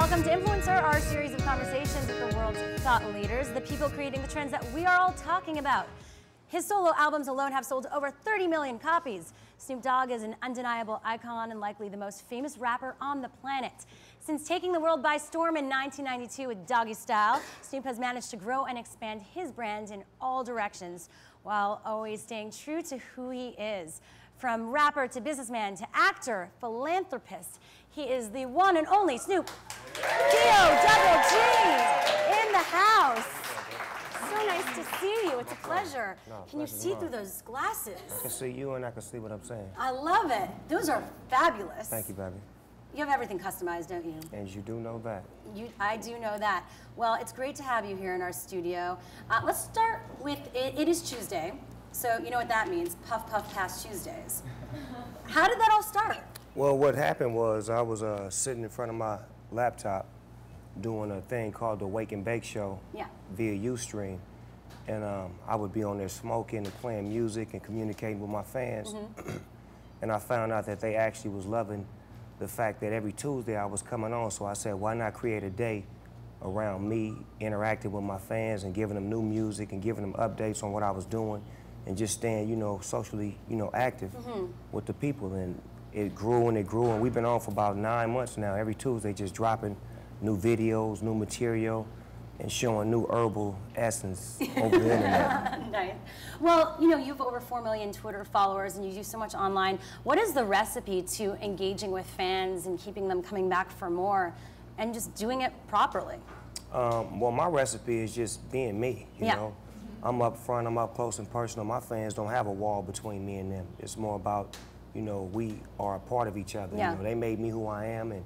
Welcome to Influencer, our series of conversations with the world's thought leaders, the people creating the trends that we are all talking about. His solo albums alone have sold over 30 million copies. Snoop Dogg is an undeniable icon and likely the most famous rapper on the planet. Since taking the world by storm in 1992 with Doggy Style, Snoop has managed to grow and expand his brand in all directions, while always staying true to who he is. From rapper to businessman to actor, philanthropist, he is the one and only Snoop D-O-double-G in the house. So nice to see you. It's a pleasure. Can you see through those glasses? I can see you and I can see what I'm saying. I love it. Those are fabulous. Thank you, baby. You have everything customized, don't you? And you do know that. I do know that. Well, it's great to have you here in our studio. Let's start with, it is Tuesday, so you know what that means, puff puff past Tuesdays. How did that all start? Well, what happened was I was sitting in front of my laptop doing a thing called the Wake and Bake Show via Ustream. And I would be on there smoking and playing music and communicating with my fans. And I found out that they actually was loving the fact that every Tuesday I was coming on. So I said, why not create a day around me interacting with my fans and giving them new music and giving them updates on what I was doing and just staying, you know, socially, you know, active with the people. And it grew and it grew, and we've been on for about 9 months now. Every Tuesday just dropping new videos, new material, and showing new herbal essence over the internet. Nice. Well, you know, you have over 4 million Twitter followers and you do so much online. What is the recipe to engaging with fans and keeping them coming back for more and just doing it properly? Well, my recipe is just being me, you know. I'm up front, I'm up close and personal. My fans don't have a wall between me and them. It's more about, you know, we are a part of each other. You know, they made me who I am, and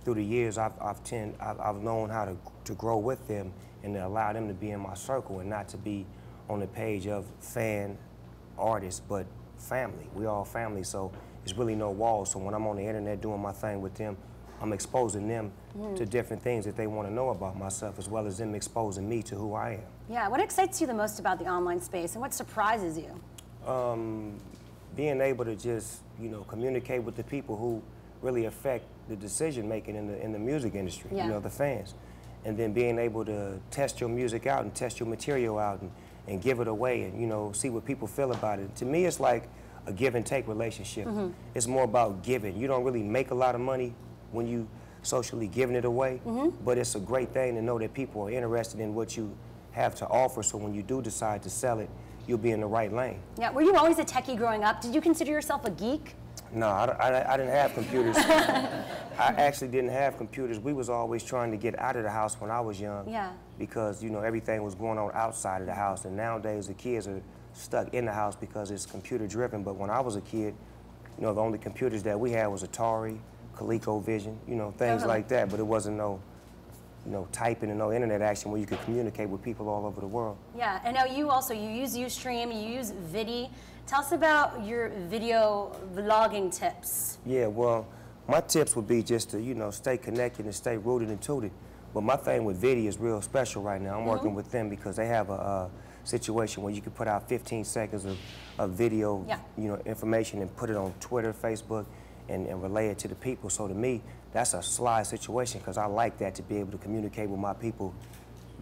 through the years, I've known how to grow with them and to allow them to be in my circle and not to be on the page of fan artists, but family. We all family, so there's really no walls. So when I'm on the internet doing my thing with them, I'm exposing them to different things that they want to know about myself, as well as them exposing me to who I am. Yeah, what excites you the most about the online space and what surprises you? Being able to just, you know, communicate with the people who really affect the decision making in the music industry, you know, the fans. And then being able to test your music out and test your material out and give it away and, you know, see what people feel about it. To me, it's like a give and take relationship. It's more about giving. You don't really make a lot of money when you socially giving it away, but it's a great thing to know that people are interested in what you have to offer, so when you do decide to sell it, you'll be in the right lane. Yeah, were you always a techie growing up? Did you consider yourself a geek? No, I didn't have computers. I actually didn't have computers. We was always trying to get out of the house when I was young. Because, you know, everything was going on outside of the house, and nowadays the kids are stuck in the house because it's computer driven. But when I was a kid, you know, the only computers that we had was Atari, ColecoVision, you know, things like that, but it wasn't no, you know, typing and no internet action where you could communicate with people all over the world. Yeah, and now you use Ustream, you use Vidi. Tell us about your video vlogging tips. Yeah, well, my tips would be just to, you know, stay connected and stay rooted and tooted. But my thing with Vidi is real special right now. I'm working with them because they have a situation where you can put out 15 seconds of video, you know, information and put it on Twitter, Facebook, and relay it to the people. So to me, that's a sly situation because I like that, to be able to communicate with my people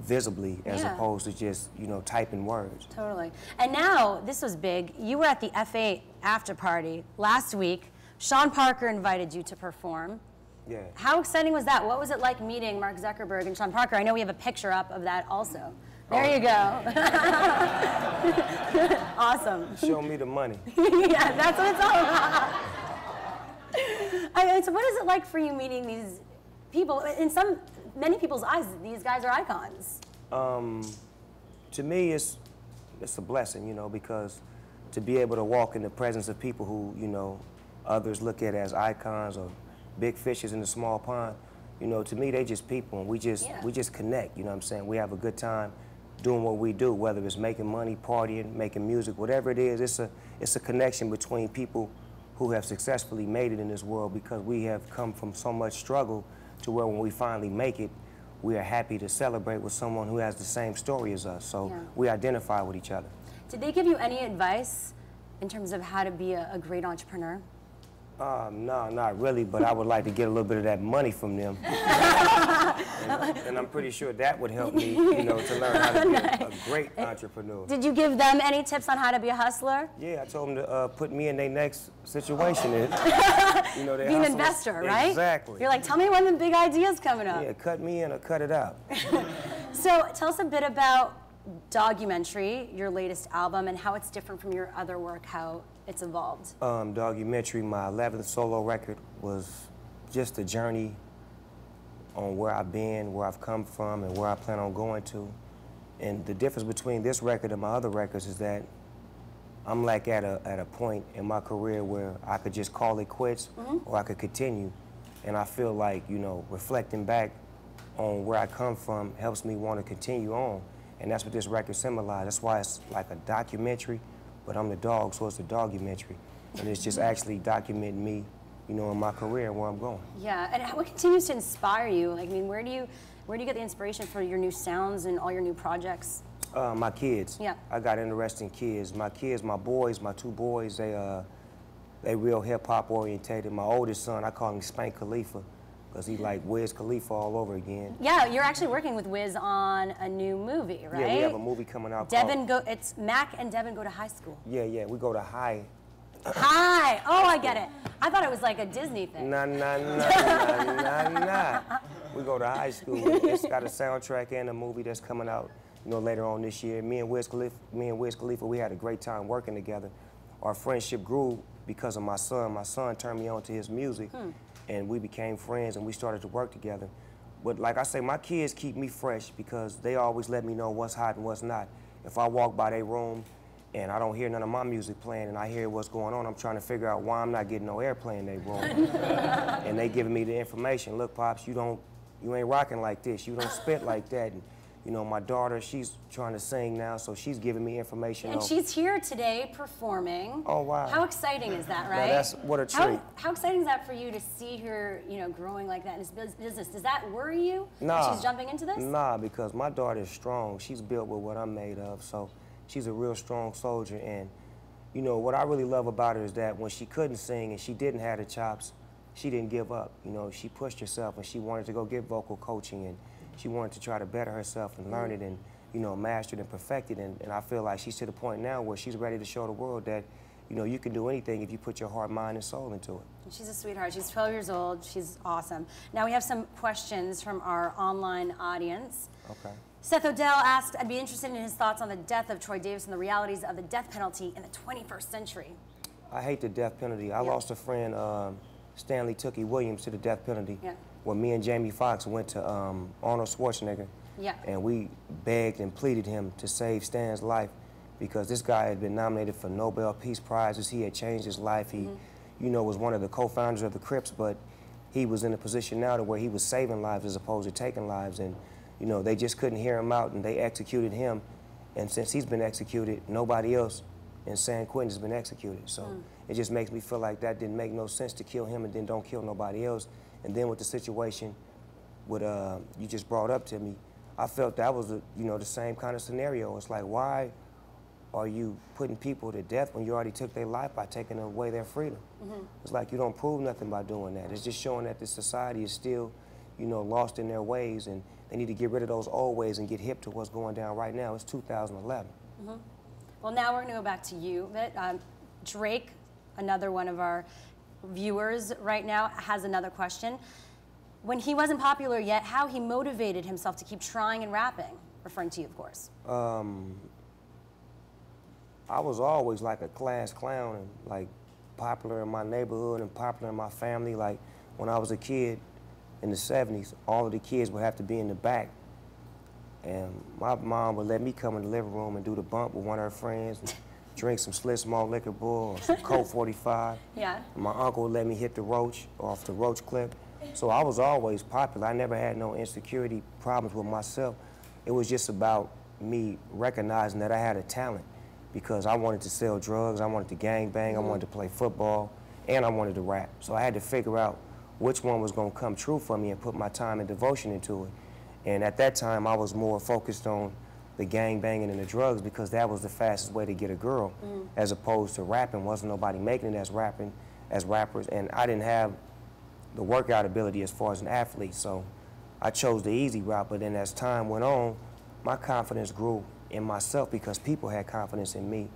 visibly as opposed to just, you know, typing words. Totally. And now, this was big. You were at the F8 after party last week. Sean Parker invited you to perform. Yeah. How exciting was that? What was it like meeting Mark Zuckerberg and Sean Parker? I know we have a picture up of that also. There you go. Awesome. Show me the money. Yeah, that's what it's all about. So what is it like for you meeting these people? In many people's eyes, these guys are icons. To me, it's a blessing, you know, because to be able to walk in the presence of people who, you know, others look at as icons or big fishes in a small pond, you know, to me, they just people, and we just connect, you know what I'm saying? We have a good time doing what we do, whether it's making money, partying, making music, whatever it is. It's a connection between people who have successfully made it in this world, because we have come from so much struggle to where when we finally make it, we are happy to celebrate with someone who has the same story as us. So we identify with each other. Did they give you any advice in terms of how to be a great entrepreneur? No, not really, but I would like to get a little bit of that money from them. And I'm pretty sure that would help me, you know, to learn how to be a great entrepreneur. Did you give them any tips on how to be a hustler? Yeah, I told them to put me in their next situation. You know, be an investor, right? Exactly. You're like, tell me when the big idea's coming up. Yeah, cut me in or cut it out. So tell us a bit about You Mentary, your latest album, and how it's different from your other work, how it's evolved. You Mentary, my 11th solo record, was just a journey on where I've been, where I've come from, and where I plan on going to. And the difference between this record and my other records is that I'm like at a point in my career where I could just call it quits, or I could continue. And I feel like, you know, reflecting back on where I come from helps me want to continue on. And that's what this record symbolizes. That's why it's like a documentary, but I'm the dog, so it's a documentary. And it's just actually documenting me, you know, in my career and where I'm going. Yeah, and what continues to inspire you? Like, I mean, where do you get the inspiration for your new sounds and all your new projects? My kids. Yeah. I got interesting kids. My kids, my boys, my two boys, they real hip-hop orientated. My oldest son, I call him Spank Khalifa, because he like Wiz Khalifa all over again. Yeah, you're actually working with Wiz on a new movie, right? Yeah, we have a movie coming out it's Mac and Devin go to high school. Yeah, we go to high. Hi! Oh, I get it. I thought it was like a Disney thing. Nah. We go to high school. It's got a soundtrack and a movie that's coming out, you know, later on this year. Me and Wiz Khalifa, we had a great time working together. Our friendship grew because of my son. My son turned me on to his music, and we became friends, and we started to work together. But like I say, my kids keep me fresh because they always let me know what's hot and what's not. If I walk by their room and I don't hear none of my music playing and I hear what's going on, I'm trying to figure out why I'm not getting no airplay in their room. And they giving me the information. Look, Pops, you ain't rocking like this. You don't spit like that. And, you know, my daughter, she's trying to sing now, so she's giving me information. And she's here today performing. Oh, wow. How exciting is that, right? Now that's what a treat. How exciting is that for you to see her, you know, growing like that in this business? Does that worry you? Nah. That she's jumping into this? Nah, because my daughter is strong. She's built with what I'm made of, so she's a real strong soldier. And, you know, what I really love about her is that when she couldn't sing and she didn't have the chops, she didn't give up. You know, she pushed herself and she wanted to go get vocal coaching, and she wanted to try to better herself and learn it and, you know, master it and perfect it. And I feel like she's to the point now where she's ready to show the world that, you know, you can do anything if you put your heart, mind, and soul into it. She's a sweetheart. She's 12 years old. She's awesome. Now we have some questions from our online audience. Okay. Seth Odell asked, I'd be interested in his thoughts on the death of Troy Davis and the realities of the death penalty in the 21st century. I hate the death penalty. I lost a friend, Stanley Tookie Williams, to the death penalty. Yeah. When me and Jamie Foxx went to Arnold Schwarzenegger, and we begged and pleaded him to save Stan's life because this guy had been nominated for Nobel Peace Prizes. He had changed his life. He, you know, was one of the co-founders of the Crips, but he was in a position now to where he was saving lives as opposed to taking lives. And, you know, they just couldn't hear him out, and they executed him. And since he's been executed, nobody else in San Quentin has been executed. So it just makes me feel like that didn't make no sense to kill him and then don't kill nobody else. And then with the situation with you just brought up to me, I felt that was, you know, the same kind of scenario. It's like, why are you putting people to death when you already took their life by taking away their freedom? It's like you don't prove nothing by doing that. It's just showing that this society is still, you know, lost in their ways, and they need to get rid of those old ways and get hip to what's going down right now. It's 2011. Well, now we're going to go back to you. Drake, another one of our viewers right now, has another question. When he wasn't popular yet, how he motivated himself to keep trying and rapping? Referring to you, of course. I was always like a class clown and like popular in my neighborhood and popular in my family. Like when I was a kid in the 70s, all of the kids would have to be in the back. And my mom would let me come in the living room and do the bump with one of her friends and drink some Slit Small Liquor Bull or some Colt 45. Yeah. And my uncle would let me hit the roach off the roach clip. So I was always popular. I never had no insecurity problems with myself. It was just about me recognizing that I had a talent because I wanted to sell drugs, I wanted to gang bang, I wanted to play football, and I wanted to rap. So I had to figure out which one was going to come true for me and put my time and devotion into it. And at that time, I was more focused on the gang banging and the drugs because that was the fastest way to get a girl, as opposed to rapping. Wasn't nobody making it as rappers, and I didn't have the workout ability as far as an athlete. So I chose the easy route, but then as time went on, my confidence grew in myself because people had confidence in me.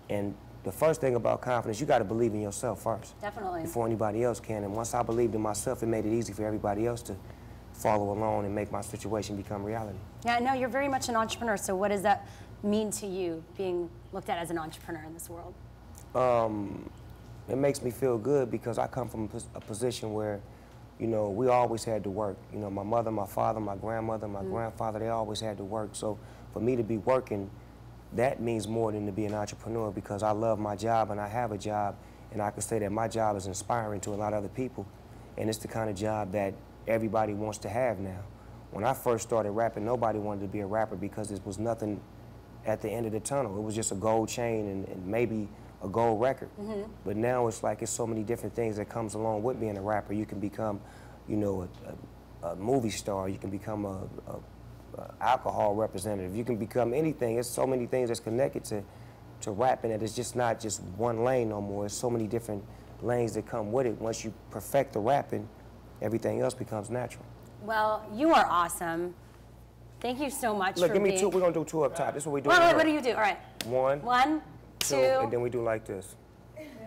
And the first thing about confidence, you got to believe in yourself first. Definitely. Before anybody else can. And once I believed in myself, it made it easy for everybody else to follow along and make my situation become reality. Yeah, no, you're very much an entrepreneur. So what does that mean to you, being looked at as an entrepreneur in this world? It makes me feel good because I come from a position where, you know, we always had to work. You know, my mother, my father, my grandmother, my grandfather, they always had to work. So for me to be working, that means more than to be an entrepreneur because I love my job and I have a job, and I can say that my job is inspiring to a lot of other people, and it's the kind of job that everybody wants to have now. When I first started rapping, nobody wanted to be a rapper because it was nothing at the end of the tunnel. It was just a gold chain and maybe a gold record. But now it's like it's so many different things that comes along with being a rapper. You can become, you know, a movie star. You can become a alcohol representative. You can become anything. There's so many things that's connected to rapping that it's just not just one lane no more. There's so many different lanes that come with it. Once you perfect the rapping, everything else becomes natural. Well, you are awesome. Thank you so much Look, for give me being... two. We're going to do two up top. This is what we do. Wait, what do you do? All right. One, two, and then we do like this.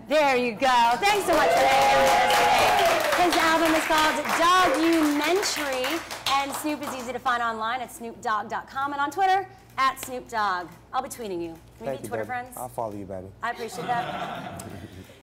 There you go. Thanks so much for hanging with us today. His album is called Dog, You Mentary, and Snoop is easy to find online at snoopdogg.com and on Twitter at Snoop Dogg. I'll be tweeting you. Can we be Twitter friends? I'll follow you, baby. I appreciate that.